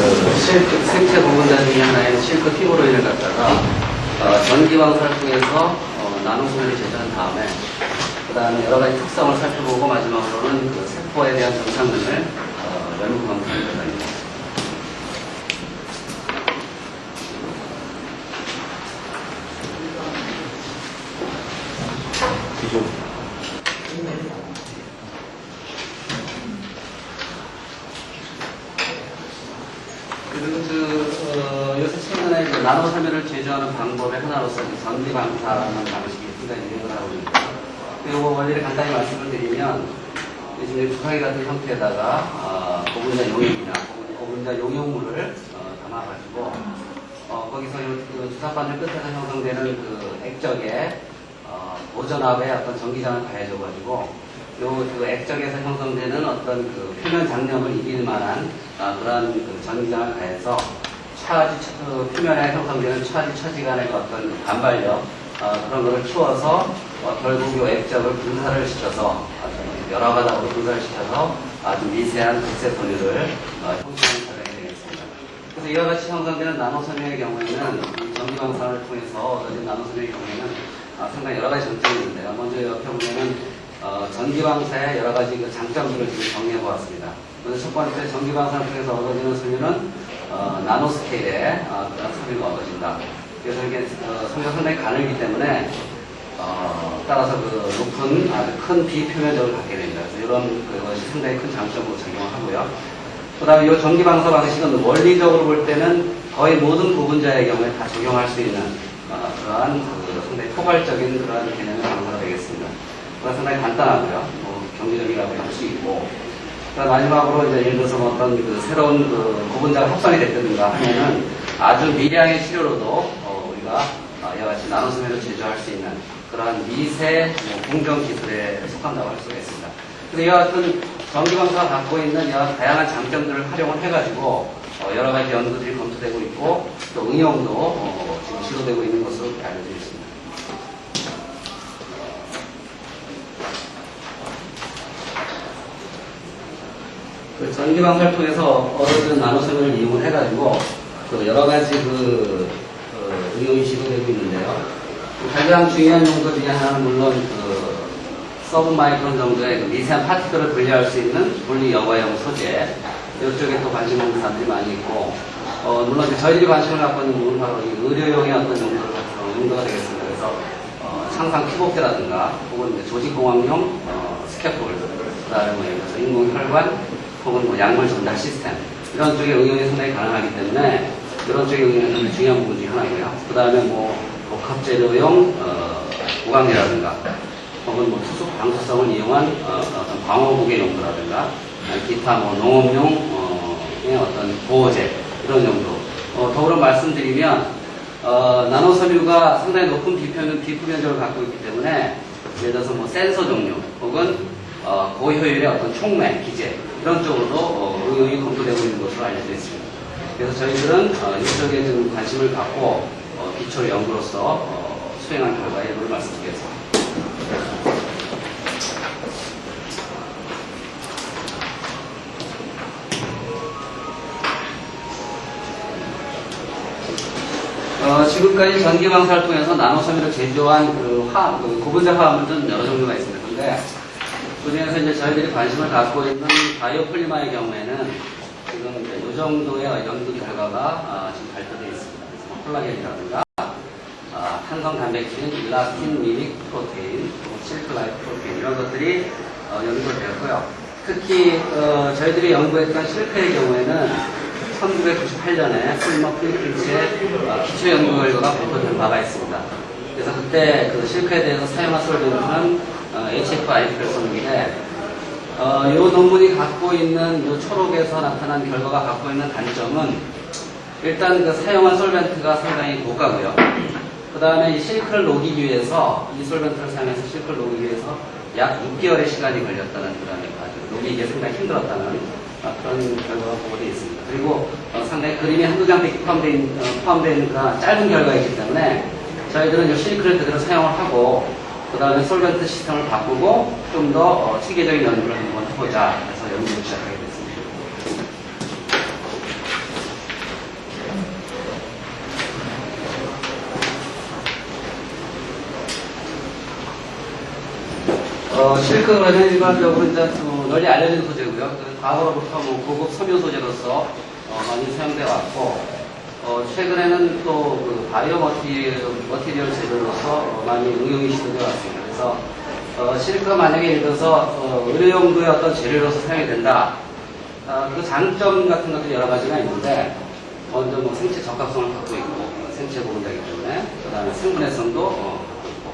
생체 부분자 중에 하나인 실크 피브로인을 갖다가 전기방사를 통해서 나노소멸이 제조한 다음에 그 다음에 여러 가지 특성을 살펴보고 마지막으로는 그 세포에 대한 정상근을 연구 검사를 해드립니다. 요새 최근에 나노섬유를 제조하는 방법의 하나로서 전기방사라는 방식이 굉장히 유행을 하고 있는데, 그 원리를 간단히 말씀을 드리면, 지금 주사기 같은 형태에다가 고분자 용액이나 고분자 용용물을 담아가지고, 거기서 그 주사바늘 끝에서 형성되는 그 액적에 보전압의 어떤 전기장을 가해줘가지고, 그 액적에서 형성되는 어떤 그 표면 장염을 이길 만한 그런 그 전기장을 가해서 표면에 형성되는 차지 간의 어떤 반발력 그런 거를 키워서 결국 이 액적을 분사를 시켜서 여러 가닥으로 분사를 시켜서 아주 미세한 백색 섬유를 형성하는 과정이 되겠습니다. 그래서 이와 같이 형성되는 나노섬유의 경우에는 전기방사를 통해서 얻어진 나노섬유의 경우에는 상당히 여러 가지 장점이 있는데요. 먼저 옆에 보면은 전기방사의 여러 가지 그 장점들을 지금 정리해 보았습니다. 먼저 첫 번째, 전기방사를 통해서 얻어지는 섬유는 나노 스케일의 그런 섬유가 얻어진다. 그래서 이게 섬유가 상당히 가늘기 때문에 따라서 그 높은 아주 큰 비표면적을 갖게 됩니다. 그래서 이런 것이 상당히 큰 장점으로 작용을 하고요. 그 다음에 이 전기방사 방식은 원리적으로 볼 때는 거의 모든 부분자의 경우에 다 적용할 수 있는 그러한 상당히 포괄적인 그러한 개념의 방사가 되겠습니다. 상당히 간단하고요. 경제적이라고 할 수 있고. 마지막으로 이제 예를 들어서 어떤 그 새로운 그 고분자가 합성이 됐든가 하면은 아주 미량의 치료로도 우리가 이와 같이 나노섬유를 제조할 수 있는 그러한 미세 공정 기술에 속한다고 할 수가 있습니다. 그래서 이와 같은 전기방사가 갖고 있는 여러 다양한 장점들을 활용을 해가지고 여러 가지 연구들이 검토되고 있고 또 응용도 지금 시도되고 있는 것으로 알려져 있습니다. 그 전기방사를 통해서 얻어진 나노섬유를 이용을 해가지고 그 여러 가지 응용이 시도되고 있는데요. 가장 중요한 용도 중에 하나는 물론 그 서브마이크론 정도의 그 미세한 파티클을 분리할 수 있는 분리 여과형 소재, 이쪽에 또 관심 있는 사람들이 많이 있고, 물론 저희들이 관심을 갖고 있는 부분은 바로 이 의료용의 어떤 용도가 되겠습니다. 그래서 창상 피복제라든가 혹은 조직공학용 스캐폴드, 그다음에 뭐 인공혈관 혹은 약물 전달 시스템 이런 쪽의 응용이 상당히 가능하기 때문에 이런 쪽의 응용이 상당히 중요한 부분 중에 하나고요. 그 다음에 복합재료용 보강제라든가 혹은 투수 방수성을 이용한 어떤 방어복의 용도라든가 기타 농업용의 어떤 보호제 이런 용도. 더불어 말씀드리면 나노섬유가 상당히 높은 비표면적을 갖고 있기 때문에 예를 들어서 센서 종류 혹은 고효율의 어떤 촉매, 기재 이런 쪽으로도 응용이 검토되고 있는 것으로 알려져 있습니다. 그래서 저희들은 이쪽에 좀 관심을 갖고 기초 연구로서 수행한 결과의 일부를 말씀드리겠습니다. 지금까지 전기방사를 통해서 나노섬유를 제조한 고분자 화합물들은 여러 종류가 있습니다. 그런데 그중에서 이제 저희들이 관심을 갖고 있는 바이오폴리마의 경우에는 지금 이제 이 정도의 연구 결과가 지금 발표되어 있습니다. 그래서 콜라겐이라든가 탄성 단백질, 일라스틴, 미믹 프로테인, 실클라이프 프로테인 이런 것들이 연구되었고요. 특히 저희들이 연구했던 실크의 경우에는 1998년에 폴리머 필리핀스의 기초 연구 결과가 발표된 바가 있습니다. 그래서 그때 그 실크에 대해서 사용한 솔벤트는 HFIP였었는데 이 논문이 갖고 있는 이 초록에서 나타난 결과가 갖고 있는 단점은 일단 그 사용한 솔벤트가 상당히 고가고요. 그 다음에 이 실크를 녹이기 위해서 이 솔벤트를 사용해서 실크를 녹이기 위해서 약 6개월의 시간이 걸렸다는 그런 녹이기에 상당히 힘들었다는 그런 결과가 보고되어 있습니다. 그리고 상당히 그림이 한두 장 포함되어 있는 그런 짧은 결과이기 때문에 저희들은 이 실크를 그대로 사용을 하고 그 다음에 솔벤트 시스템을 바꾸고 좀 더 체계적인 연구를 한번 해보자 해서 연구를 시작하게 됐습니다. 실크는 일반적으로 이제 널리 알려진 소재고요. 과거로부터 뭐 고급 섬유 소재로서 많이 사용되어 왔고, 최근에는 또 그 바이오 머티리얼 재료로서 많이 응용이 시도되어 왔습니다. 그래서 실크가 만약에 예를 들어서 의료용도의 어떤 재료로서 사용이 된다. 그 장점 같은 것들이 여러 가지가 있는데, 먼저 뭐 생체 적합성을 갖고 있고, 생체 보호자이기 때문에, 그 다음에 생분해성도 갖고 있고,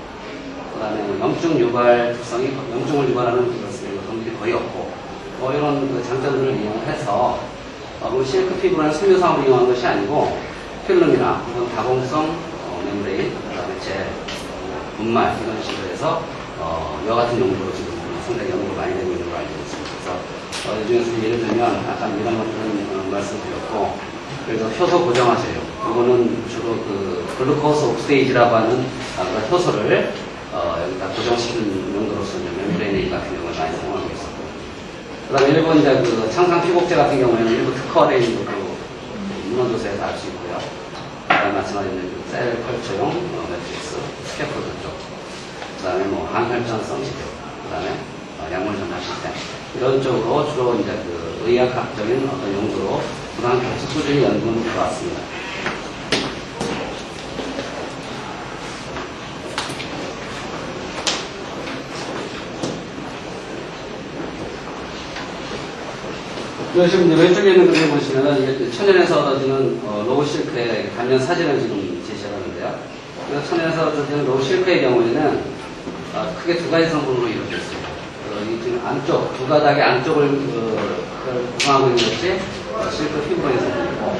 그 다음에 염증 유발 특성이, 염증을 유발하는 그런 성질이 거의 없고, 이런 그 장점들을 이용해서, 실크 피부라는 섬유상을 이용한 것이 아니고, 필름이나 혹은 다공성 멤브레인, 그 다음에 분말, 이런 식으로 해서, 이와 같은 용도로 지금 상당히 연구가 많이 되고 있는 걸로 알고 있습니다. 그래서, 이 중에서 예를 들면, 아까 이런 것들은 말씀드렸고, 그래서 효소 고정화 재료. 이거는 주로 그 글루코스 옥시데이즈라고 하는 그 효소를 여기다 고정시키는 용도로서 멤브레인 같은 경우를 많이 사용하고 있었고. 그 다음에 일본 이제 그 창상 피복제 같은 경우에는 일부 특허된 용도로 문헌조사에서 알 수 있고요. 그 다음에 마찬가지로 셀 컬처용 매트릭스, 스캐폴드 쪽. 그 다음에 뭐 항혈전성 치료. 그 다음에 약물 전달 시스템. 이런 쪽으로 주로 이제 그 의학학적인 어떤 용도로 그동안 계속 꾸준히 연구는 들어왔습니다. 지금 왼쪽에 있는 그림을 보시면은 천연에서 얻어지는 로우 실크의 단면 사진을 지금 제시하는데요. 천연에서 얻어지는 로우 실크의 경우에는 크게 두 가지 성분으로 이루어져 있습니다. 지금 안쪽, 두 가닥의 안쪽을 구성하고 있는 것이 실크 피부로인 성분이고,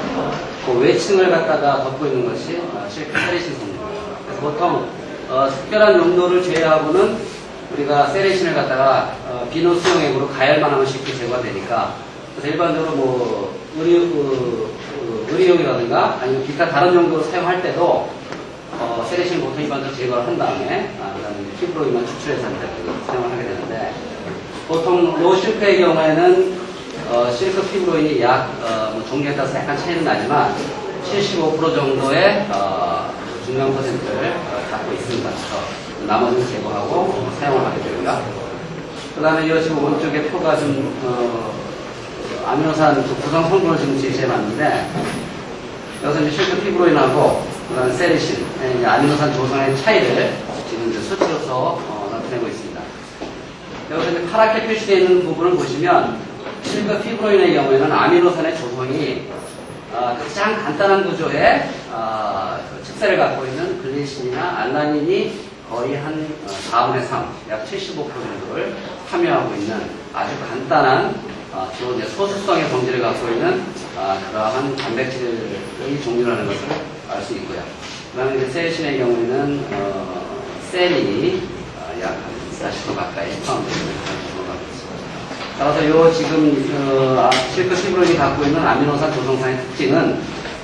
그 외층을 갖다가 덮고 있는 것이 실크 세레신 성분입니다. 그래서 보통 특별한 용도를 제외하고는 우리가 세레신을 갖다가 비누 수용액으로 가열만 하면 쉽게 제거가 되니까, 그래서 일반적으로 뭐 의료용이라든가 아니면 기타 다른 용도로 사용할 때도 세레신을 보통 일반적으로 제거를 한 다음에 그다음에 피부로인만 추출해서 사용을 하게 되는데, 보통 로우 실크의 경우에는 실크 피부로인이 뭐 종류에 따라서 약간 차이는 나지만 75% 정도의 중요한 퍼센트를 갖고 있습니다. 그래서 나머지는 제거하고 사용을 하게 되고요. 그 다음에 이 지금 오른쪽에 표가 좀 아미노산 구성 성분을 지금 제시해봤는데, 여기서 이제 실크 피부로인하고 그 다음에 세리신, 아미노산 조성의 차이를 지금 이제 수치로서 나타내고 있습니다. 여기서 이제 파랗게 표시되어 있는 부분을 보시면, 실크 피부로인의 경우에는 아미노산의 조성이 가장 간단한 구조의 칩세를 갖고 있는 글리신이나 알라닌이 거의 한 4분의 3, 약 75% 정도를 함유하고 있는 아주 간단한 주로 이제 소수성의 성질을 갖고 있는 그러한 단백질의 종류라는 것을 알 수 있고요. 그 다음에 이제 세레신의 경우에는 셀이 약 40% 가까이 포함되어 있는 그런 갖고 있습니다. 따라서 요 지금 실크 피부로인이 갖고 있는 아미노산 조성상의 특징은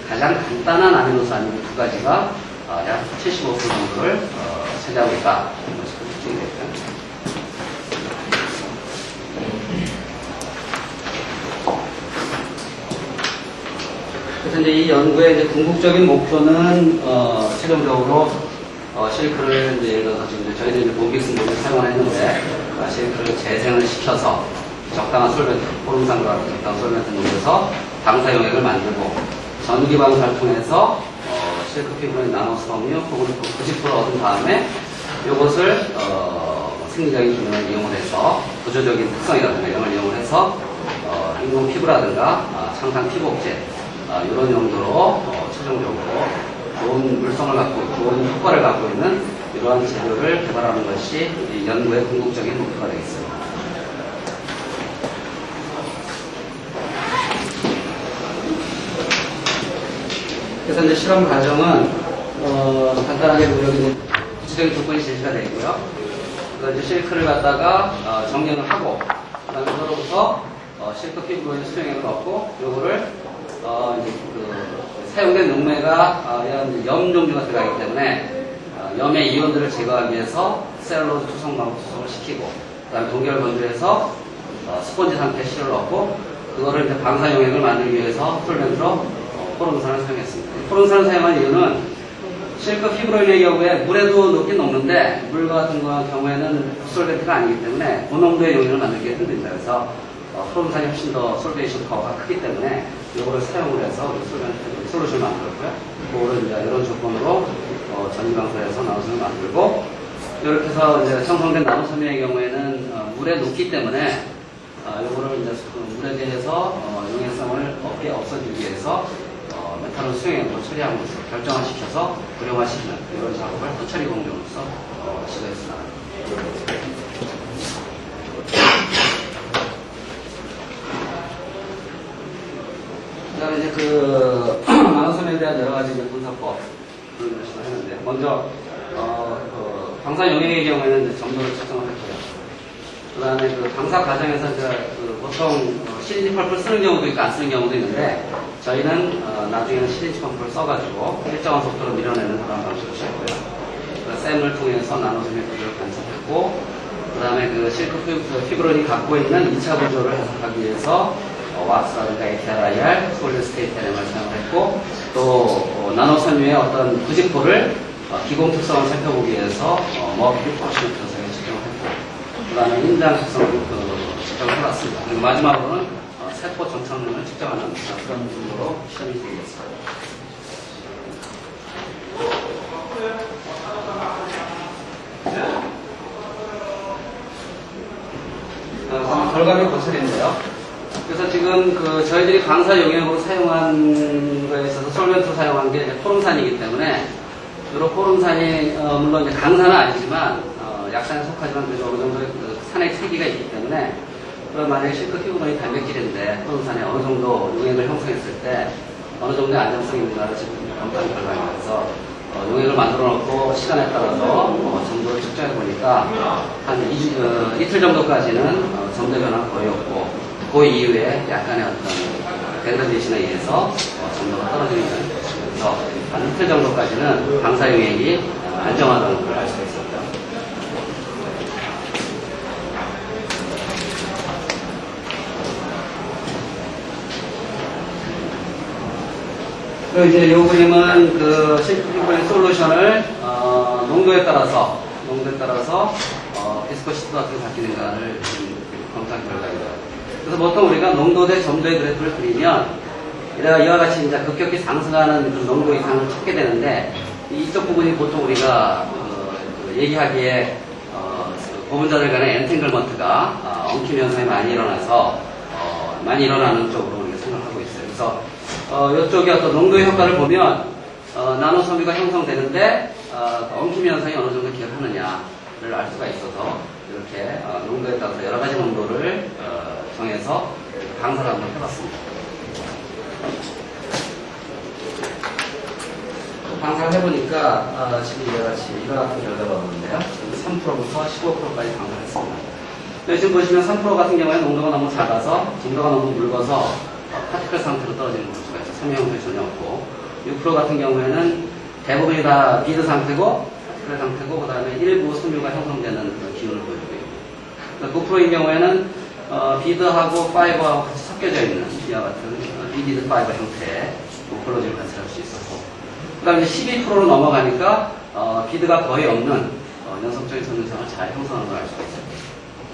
가장 간단한 아미노산 두 가지가 약 75% 정도를 차지하고 있다. 이런 것이 그 특징이 되고요. 그래서 이제 이 연구의 이제 궁극적인 목표는 최종적으로 실크를 이제 예를 들어서 지금 저희들이 이제 모빅스 모델을 사용을 했는데 실크를 재생을 시켜서 적당한 솔벤트, 포름산과 같은 적당한 솔벤트를 넣어서 방사용액을 만들고 전기 방사를 통해서 실크 피부로인 나노 섬유 혹은 90% 얻은 다음에 이것을 생리적인 기능을 이용을 해서 구조적인 특성이라든가 이런 걸 이용을 해서 인공 피부라든가 창상 피부업체 이런 용도로 최종적으로 좋은 물성을 갖고 좋은 효과를 갖고 있는 이러한 재료를 개발하는 것이 이 연구의 궁극적인 목표가 되겠습니다. 그래서 이제 실험 과정은 간단하게 여기 구체적인 조건이 제시가 되어 있고요. 그래서 이제 실크를 갖다가 정렬을 하고 그다음에 그로부터 실크 피부로인 수용액을 얻고 요거를 이제 사용된 용매가 염 종류가 들어가기 때문에 염의 이온들을 제거하기 위해서 셀룰로즈 투성하고 투성을 시키고 그다음에 동결 건조해서 스펀지 상태의 실을 얻고 그거를 이제 방사용액을 만들기 위해서 솔벤트로 포름산을 사용했습니다. 포름산을 사용한 이유는 실크 피브로인의 경우에 물에도 녹긴 녹는데 물 같은 경우에는 솔벤트가 아니기 때문에 고농도의 용액을 만들기 힘듭니다. 그래서 프롬산이 훨씬 더 솔베이션 파워가 크기 때문에 이거를 사용을 해서 솔벤트 솔루션을 만들었고요. 그거를 이제 이런 조건으로 전기방사에서 나노섬을 만들고 이렇게 해서 이제 형성된 나노섬유의 경우에는 물에 녹기 때문에 이거를 이제 물에 대해서 용해성을 없애주기 위해서 메탄올 수용액으로 처리함으로써 결정화시켜서 불용화시키는 이런 작업을 후처리 공정으로서 시도했습니다. 그다음에 이제 나노섬유에 대한 여러 가지 분석법을 시도했는데 먼저 방사 용액의 경우에는 이제 점도를 측정을 했고요. 그 다음에 방사 과정에서 이제 보통 시린지 펌프를 쓰는 경우도 있고 안 쓰는 경우도 있는데 저희는 나중에는 시린지 펌프를 써가지고 일정한 속도로 밀어내는 그런 방식을 썼고요. 샘을 통해서 나노섬유 구조를 관찰했고 그 다음에 실크 피브론이 갖고 있는 2차 구조를 해석하기 위해서 왁스라든가 ATRIR, 솔리드 스테이트 LM을 사용했고 또 나노섬유의 어떤 부직포를 기공 특성을 살펴보기 위해서 머큐리 포션 분석에 측정했고 그 다음에 인장 특성을 측정을 해봤습니다. 그리고 마지막으로는 세포 정착률을 측정하는 그런 정도로 시험이 되겠습니다. 결과물 고찰인데요. 그래서 지금 저희들이 방사 용액으로 사용한 거에 있어서 솔벤트로 사용한 게 포름산이기 때문에 주로 포름산이 물론 이제 강산은 아니지만 약산에 속하지만 그래도 어느 정도의 산의 체계가 있기 때문에 그럼 만약에 실크 피브론이 단백질인데 포름산이 어느 정도 용액을 형성했을 때 어느 정도의 안정성이 있는가를 지금 검토한 결과입니다. 그래서 용액을 만들어 놓고 시간에 따라서 정도를 측정해 보니까 한 이틀 정도까지는 점도 변화가 거의 없고 그 이후에 약간의 어떤 데그레이션에 의해서 점도가 떨어지는 것이면서 한 이틀 정도까지는 방사 용액이 안정하다는 걸 알 수가 있었죠. 그리고 이제 이 그림은 실크 피브로인 솔루션을 농도에 따라서 비스코시티가 어떻게 바뀌는가를 검토한 결과입니다. 그래서 보통 우리가 농도 대 점도의 그래프를 그리면 이와 같이 이제 급격히 상승하는 농도 이상을 찾게 되는데 이쪽 부분이 보통 우리가 얘기하기에 고분자들 간의 엔탱글먼트가 엉킴 현상이 많이 일어나서 많이 일어나는 쪽으로 우리가 생각하고 있어요. 그래서 이쪽에 어떤 농도의 효과를 보면 나노섬유가 형성되는데 엉킴 현상이 어느 정도 기여하느냐를 알 수가 있어서 이렇게 농도에 따라서 여러 가지 농도를 정해서 방사를 한번 해봤습니다. 방사를 해보니까 지금 이와 같은 결과가 오는데요. 3%부터 15%까지 방사를 했습니다. 지금 보시면 3% 같은 경우에 농도가 너무 작아서 점도가 너무 묽어서 파티클 상태로 떨어지는 걸 수가 있어요. 섬유 형성이 전혀 없고 6% 같은 경우에는 대부분이 다 비드 상태고 파티클 상태고 그 다음에 일부 섬유가 형성되는 그런 기운을 보여주고 있고 9%인 경우에는 비드하고 파이버하고 같이 섞여져 있는 이와 같은 비디드 파이버 형태의 모폴로지를 관찰할 수 있었고 그 다음에 12%로 넘어가니까 비드가 거의 없는 연속적인 섬유상을 잘 형성하는 걸 알 수가 있어요.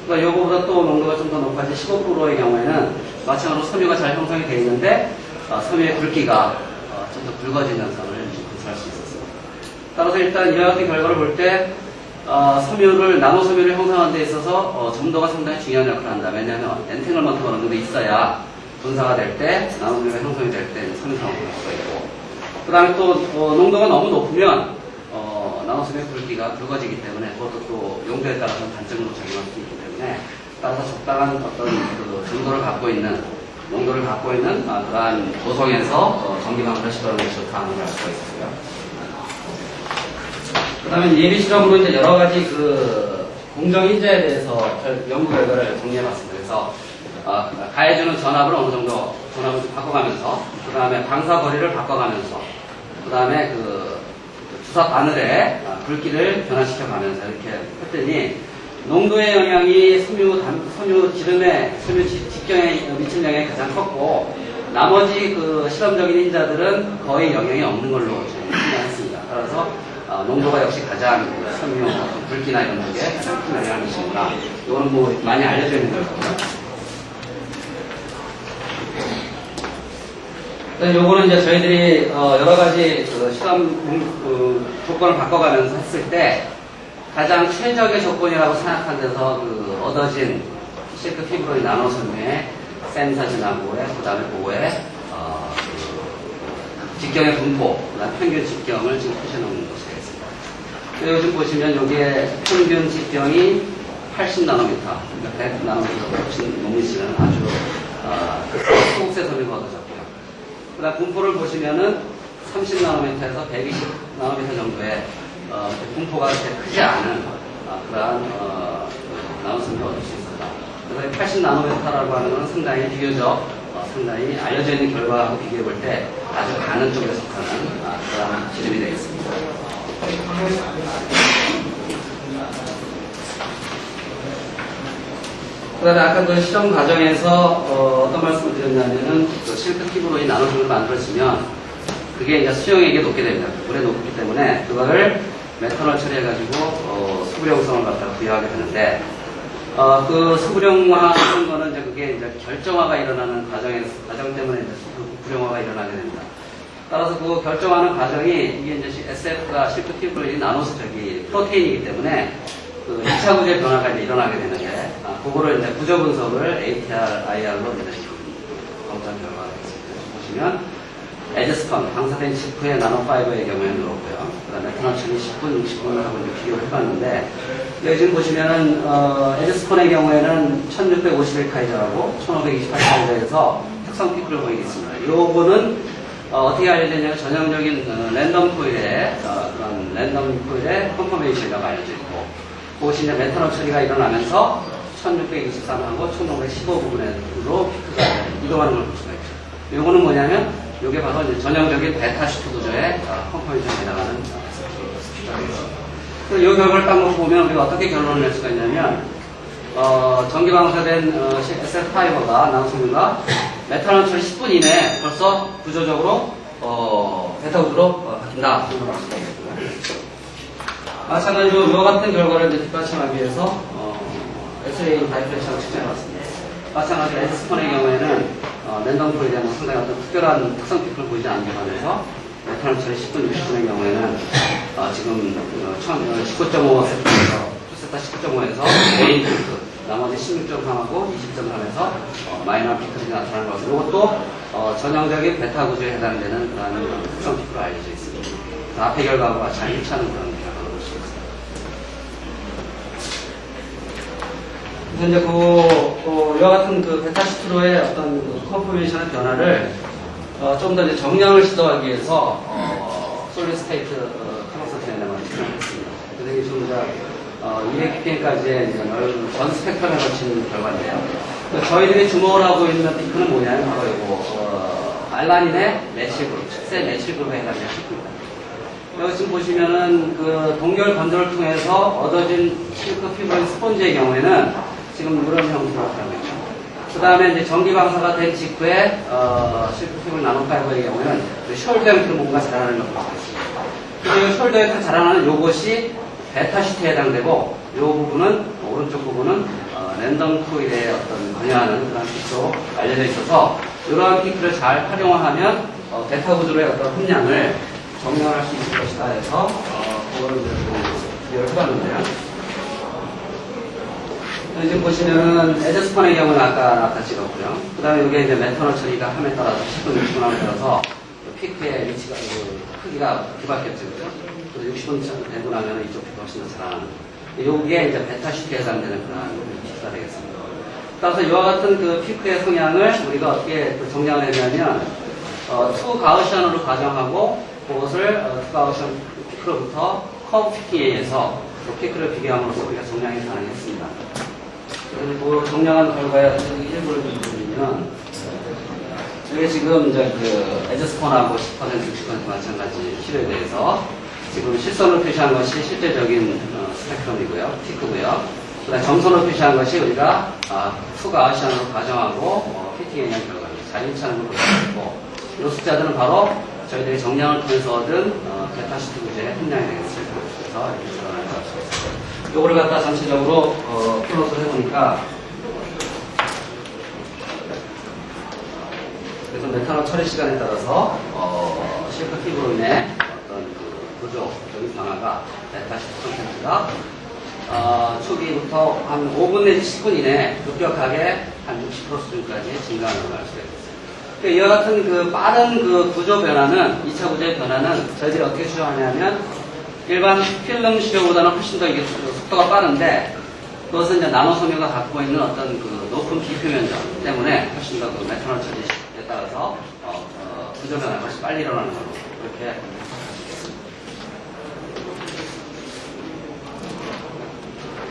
그러니까 이거보다 또 농도가 좀 더 높아진 15%의 경우에는 마찬가지로 섬유가 잘 형성이 되어 있는데 섬유의 굵기가 좀 더 굵어진 현상을 관찰할 수 있었습니다. 따라서 일단 이와 같은 결과를 볼 때 나노섬유를 형성하는 데 있어서 점도가 상당히 중요한 역할을 한다. 왜냐하면 엔탱글먼트가 어느 정도 있어야 분사가 될 때, 나노섬유가 형성이 될 때 섬유상을 볼 수가 있고 그 다음에 또 농도가 너무 높으면 나노섬유의 굵기가 굵어지기 때문에 그것도 또 용도에 따라서는 단점으로 작용할 수 있기 때문에 따라서 적당한 어떤 농도를 갖고 있는 그러한 도성에서 전기방사를 시도하는 것이 좋다는 걸 알 수가 있었고요. 그 다음에 예비 실험으로 이제 여러 가지 공정 인자에 대해서 연구 결과를 정리해봤습니다. 그래서 가해주는 전압을 어느 정도 전압을 바꿔가면서 그 다음에 방사 거리를 바꿔가면서 그 다음에 주사 바늘에 굵기를 변화시켜가면서 이렇게 했더니 농도의 영향이 섬유 직경에 미친 영향이 가장 컸고 나머지 그 실험적인 인자들은 거의 영향이 없는 걸로 저희는 판단했습니다. 따라서 농도가 역시 가장 섬유, 붉기나 이런 쪽에 가장 큰 영향을 미치는구나. 이거는 뭐 많이 알려져 있는 거고요. 요거는 이제 저희들이 여러 가지 그 실험 조건을 바꿔가면서 했을 때 가장 최적의 조건이라고 생각한 데서 그 얻어진 실크 피브로인 나노섬유의 센사진하고의 그다음에 그거의 직경의 분포, 그다음 평균 직경을 지금 표시해놓은 것이 되겠습니다. 요즘 보시면 여기에 평균 직경이 80나노미터, 그러니까 100나노미터 훨씬 넘으시는 아주 소국세 섬유가 얻어졌고요. 그다음 분포를 보시면은 30나노미터에서 120나노미터 정도의 분포가 그렇게 크지 않은 그러한 나노섬유를 얻을 수 있었다. 그래서 80나노미터라고 하는 것은 상당히 비교적 상당히 알려져 있는 결과하고 비교해 볼 때 아주 가는 쪽에 속하는 그러한 기준이 되겠습니다. 그다음에 아까 그 실험 과정에서 어떤 말씀을 드렸냐면은 그 실크 피브로인 나노섬유를 만들어지면 그게 이제 수용액이 높게 됩니다. 물에 높기 때문에 그거를 메탄올 처리해가지고 수부령성을 갖다가 부여하게 되는데 그 수부령화하는 거는 이제 그게 이제 결정화가 일어나는 과정 때문에 이제 수부령화가 일어나게 됩니다. 따라서 그 결정하는 과정이 이게 이제 SF가 실크 피브로인 프로테인이기 때문에 그 2차 구조의 변화가 이제 일어나게 되는데 그거를 이제 구조 분석을 ATR, IR로 이제 검사한 결과가 되겠습니다. 보시면 에즈스펀, 방사된 직후의 나노파이버의 경우에는 그렇고요. 그 다음에 메탄올 처리 10분, 60분을 하고 이제 비교를 해봤는데 여기 지금 보시면은 에즈스펀의 경우에는 1651카이저하고 1528카이저에서 특성 피크를 보이겠습니다. 요거는 어떻게 알려졌냐면 전형적인 랜덤 코일의 그런 랜덤 코일의 컨퍼메이션이라고 알려져 있고 그것이 이제 메탄올 처리가 일어나면서 1623하고 1515 부분으로 피크가 이동하는 걸 볼 수가 있죠. 요거는 뭐냐면 요게 바로 이제 전형적인 베타 슈트 구조의 컨퍼메이션에 해당하는 스피드가 되겠습니다. 그래서 이 결과를 딱 놓고 보면 우리가 어떻게 결론을 낼 수가 있냐면 전기 방사된 SF 파이버가 나노섬유가 메탄올 처리 10분 이내에 벌써 구조적으로 베타 구조로 바뀐다. 마찬가지로 이와 같은 결과를 이제 뒷받침하기 위해서 X-ray 다이프렉션을 측정해봤습니다. 마찬가지로 에즈스펀의 경우에는 랜덤 코일에 대한 상당히 어떤 특별한 특성 피크를 보이지 않게 하면서 메탄올 처리 10분, 60분의 경우에는 지금 19.5세트에서 19.5에서 메인 피크, 나머지 16.3하고 20.3에서 마이너 피크들이 나타나는 것은 이것도 전형적인 베타 구조에 해당되는 그런 특성 피크로 알려져 있습니다. 앞의 결과와 잘 일치하는 그런 결과를 볼 수 있습니다. 그래서 이제 이와 같은 그 베타 시트로의 어떤 그 컨포메이션의 변화를 좀 더 이제 정량을 시도하기 위해서 솔리드 스테이트 커먼스 디나마를 진행했습니다. 그래서 이게 좀 이제 200ppm까지의 전 스펙트럼에 걸친 결과인데요. 저희들이 주목을 하고 있는 피크는 뭐냐면 바로 이거 알라닌의 메칠 그룹, 측세 메칠 그룹에 해당되는 피크입니다. 여기 지금 보시면은 그 동결 건조를 통해서 얻어진 실크 피브로인 스폰지의 경우에는 지금 이런 형태로 나타나고 있죠. 그 다음에 이제 전기 방사가 된 직후에 실크 피브로인 나노파이버의 경우에는 그 숄더 형태로 뭔가 자라나는 걸 볼 수 있습니다. 그리고 숄더 형태로 자라나는 요것이 베타 시트에 해당되고 이 부분은 오른쪽 부분은 랜덤 코일의 어떤 관여하는 그런 피크로 알려져 있어서 이러한 피크를 잘 활용하면 베타 구조의 어떤 함량을 정량할 수 있을 것이다 해서 그거를 이제 비교를 해봤는데요. 지금 보시면은 에즈스펀의 경우는 아까 찍었고요. 그 다음에 이게 이제 메탄올 처리가 함에 따라서 10분, 60분 함에 따라서 피크의 위치가 크기가 뒤바뀌었죠, 그죠? 그래서 60분 되고 나면 이쪽 피크가 훨씬 더 자라나는. 요게 이제 베타 시트에 해당되는 그런 피크가 되겠습니다. 따라서 이와 같은 그 피크의 성향을 우리가 어떻게 정량을 했냐면, 투 가우시안으로 가정하고, 그것을 투 가우시안 피크로부터 커브 피킹에 의해서 그 피크를 비교함으로써 우리가 정량이 가능했습니다. 그리고 정량한 결과에 일부를 좀 보면, 이게 지금 이제 그 에즈스폰하고 10%, 60% 마찬가지 실에 대해서 지금 실선으로 표시한 것이 실제적인 스펙트럼이고요, 피크고요. 그다음 점선으로 표시한 것이 우리가 투가 아시안으로 가정하고 피팅에 의한 결과입니다. 자유차는 걸 볼 수 있고, 이 숫자들은 바로 저희들이 정량을 통해서 얻은 베타시트 구제의 함량이 되겠습니다. 그래서 이렇게 전환을 할 수 있습니다. 요거를 갖다 전체적으로 플롯을 해보니까, 그래서 메탄올 처리 시간에 따라서 실크 피부로 인해 어떤 그 구조적인 변화가 베타 10%가 초기부터 한 5분 내지 10분 이내에 급격하게 한 60% 수준까지 증가하는 걸 알 수가 있습니다. 이와 같은 그 빠른 그 구조 변화는, 2차 구조의 변화는 저희들이 어떻게 추정하냐면, 일반 필름 시료보다는 훨씬 더 이게 속도가 빠른데, 그것은 이제 나노 섬유가 갖고 있는 어떤 그 높은 비표면적 때문에 훨씬 더 그 메탄올 처리에 따라서 구조 변화가 훨씬 빨리 일어나는 걸로 그렇게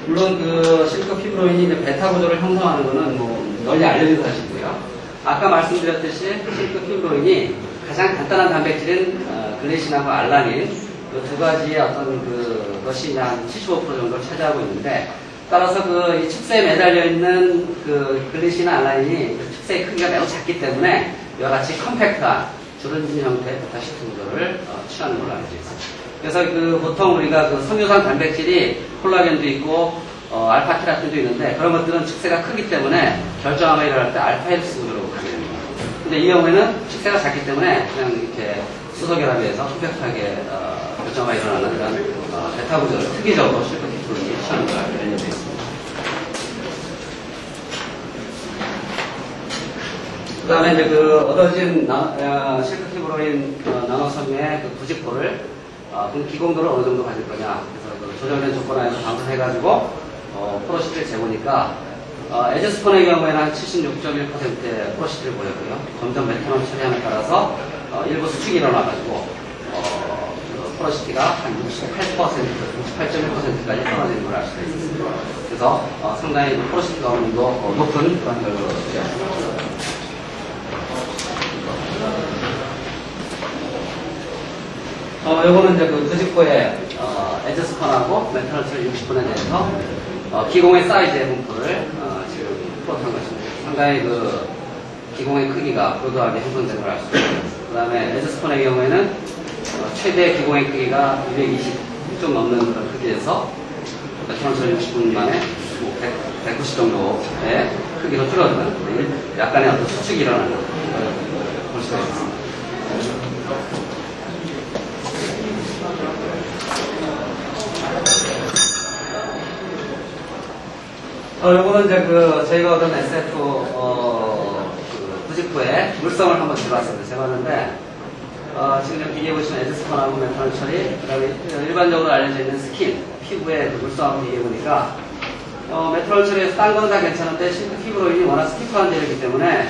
물론 그 실크 피브로인이 베타 구조를 형성하는 것은 뭐 널리 알려진 사실이고요. 아까 말씀드렸듯이 실크 피브로인이 가장 간단한 단백질인 글리신하고 알라닌 그 두 가지의 어떤 그것이 한 75% 정도를 차지하고 있는데, 따라서 그 이 축세에 매달려 있는 그 글리신과 알라닌이 그 축세의 크기가 매우 작기 때문에 이와 같이 컴팩트한 주름진 형태의 베타시트 구조를 취하는 걸로 알려져 있습니다. 그래서 그 보통 우리가 그 섬유산 단백질이 콜라겐도 있고 알파키라틴도 있는데, 그런 것들은 축세가 크기 때문에 결정암에 일어날 때 알파 헬스 구조로 가게 됩니다. 근데 이 경우에는 축세가 작기 때문에 그냥 이렇게 수소결합에서 컴팩트하게 결정암에 일어나는 그런 베타 구조를 특이적으로 실크 피브로인이 취하는 걸로 알려져 있습니다. 그 다음에 이제 그 얻어진 실크 피브로인 나노섬유의 그 구직포를 그 기공도를 어느 정도 가질 거냐. 그래서 그 조정된 조건 안에서 방사해가지고 포로시티를 재보니까 에즈스폰의 경우에는 한 76.1%의 포로시티를 보였고요. 점점 메탄올 처리함에 따라서 일부 수축이 일어나가지고 포로시티가 한 68%, 68.1%까지 떨어지는 걸 알 수가 있습니다. 그래서 상당히 포로시티가 어느 정도 높은 그런 결과로 되었습니다. 요거는 이제 그 구직포의 에즈스펀하고 메탄올 처리 60분에 대해서 기공의 사이즈의 분포를 지금 플롯한 것입니다. 상당히 그 기공의 크기가 고도하게 형성된 걸 알 수 있습니다. 그 다음에 에즈스펀의 경우에는 최대 기공의 크기가 220, 좀 넘는 그런 크기에서 메탄올 처리 60분 만에 190 정도의 크기로 줄어드는 약간의 어떤 수축이 일어나는 걸 볼 수가 있습니다. 요거는 이제 그 저희가 얻은 SF 그 구직포의 물성을 한번 재봤습니다. 재봤는데 지금 여기 비교해 보시면 에즈스펀하고 메탄올 처리, 그다음에 일반적으로 알려져 있는 스킨, 피부의 그 물성하고 비교해 보니까 메탄올 처리에서 딴 거는 다 괜찮은데 실크 피브로인이 워낙 스티프한 제형이기 때문에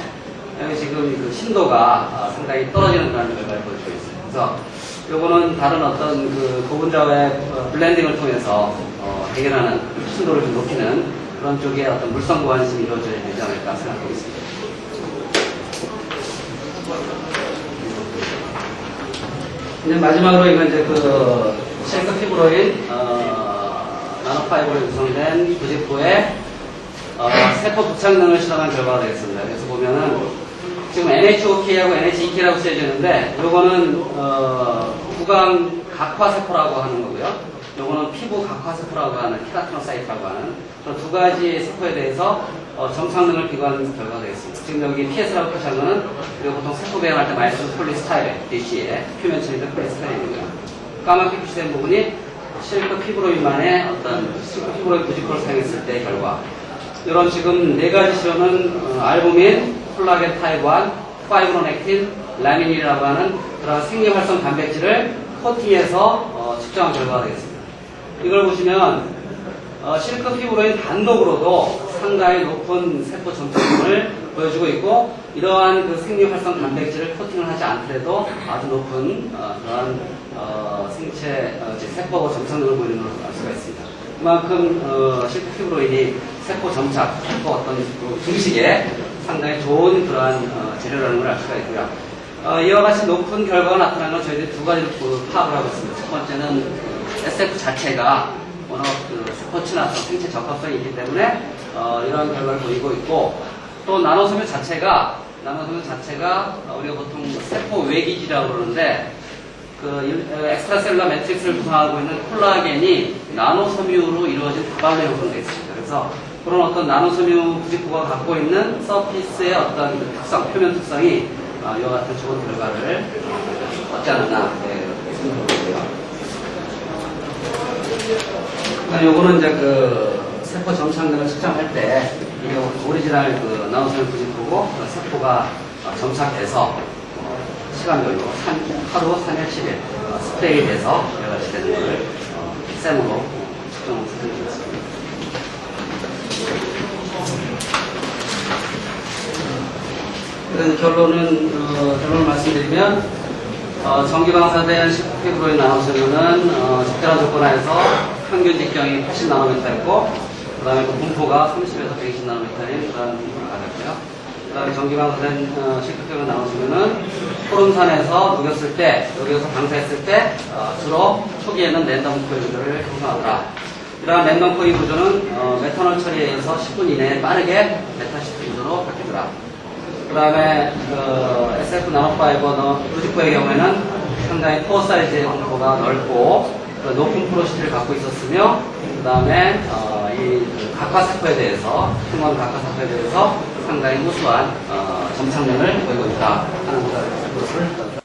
여기 지금 그 신도가 상당히 떨어지는 그런 결과를 보여주고 있습니다. 그래서 요거는 다른 어떤 그 고분자의 블렌딩을 통해서 해결하는 신도를 좀 높이는 그런 쪽에 어떤 물성 보완심이 이루어져야 되지 않을까 생각하고 있습니다. 이제 마지막으로 이건 이제 그 실크 피브로인 나노파이버로 구성된 구직포의 세포 부착능을 실험한 결과가 되겠습니다. 그래서 보면은 지금 NHOK하고 NHEK라고 쓰여져 있는데, 요거는 구강 각화세포라고 하는 거고요. 요거는 피부 각화세포라고 하는 케라티노사이트라고 하는 그런 두 가지 세포에 대해서 점착능을 비교한 결과가 되겠습니다. 지금 여기 PS라고 표시한 거는 우리가 보통 세포 배양할 때 많이 쓰는 폴리스타이렌, DC에 표면층인데 폴리스타이렌이고요. 까맣게 표시된 부분이 실크 피브로인만의 어떤 실크 피브로인 구직포를 사용했을 때의 결과. 이런 지금 네 가지 실험은 알부민, 콜라겐 타입 1, 파이브로넥틴, 라미닌이라고 하는 그런 생리활성 단백질을 코팅해서 측정한 결과가 되겠습니다. 이걸 보시면 실크 피브로인 단독으로도 상당히 높은 세포 점착률을 보여주고 있고, 이러한 그 생리활성 단백질을 코팅을 하지 않더라도 아주 높은 그런 생체 세포 점착률을 보이는 것을 알 수가 있습니다. 그만큼 실크 피브로인이 세포 점착, 세포 어떤 중식에 상당히 좋은 그러한 재료라는 걸 알 수가 있고요. 이와 같이 높은 결과가 나타나는 건 저희들이 두 가지로 파악을 하고 있습니다. 첫 번째는 SF 자체가 워낙 그 스포츠나 생체 적합성이 있기 때문에 이런 결과를 보이고 있고, 또 나노섬유 자체가 나노섬유 자체가 우리가 보통 세포 외기질이라고 그러는데 그 엑스트라셀룰러 매트릭스를 구성하고 있는 콜라겐이 나노섬유로 이루어진 다발로 형성되어 있습니다. 그래서 그런 어떤 나노섬유 부직포가 갖고 있는 서피스의 어떤 특성, 표면 특성이 이와 같은 좋은 결과를 얻지 않았나 생각되고요. 요거는 이제 그 세포 점착력을 측정할 때 이게 오리지널 그 나노섬유 부직포고 세포가 점착돼서 시간별로 하루 3일 7일 스프레이 돼서 여러 가지 되는 것을 샘으로 측정을 부탁드리겠습니다. 결론을 말씀드리면 전기 방사된 19kg의 나노섬유는 적절한 조건 하에서 평균 직경이 80나노미터였고 그 다음에 그 분포가 30에서 120나노미터인 그런 분포를 가졌고요. 그 다음에 전기 방사된 19kg 나노섬유는 포름산에서 녹여서 방사했을 때 주로 초기에는 랜덤 코일 구조를 형성하더라. 이러한 랜덤 코일 구조는 메탄올 처리에 의해서 10분 이내에 빠르게 메타시트 구조로 바뀌더라. 그 다음에 SF 나노파이버 루직포의 경우에는 상당히 코어 사이즈의 분포가 넓고 높은 포로시티를 갖고 있었으며 그 다음에 이 각화세포에 대해서 흉원 각화세포에 대해서 상당히 우수한 점착력을 보이고 있다 하는 것을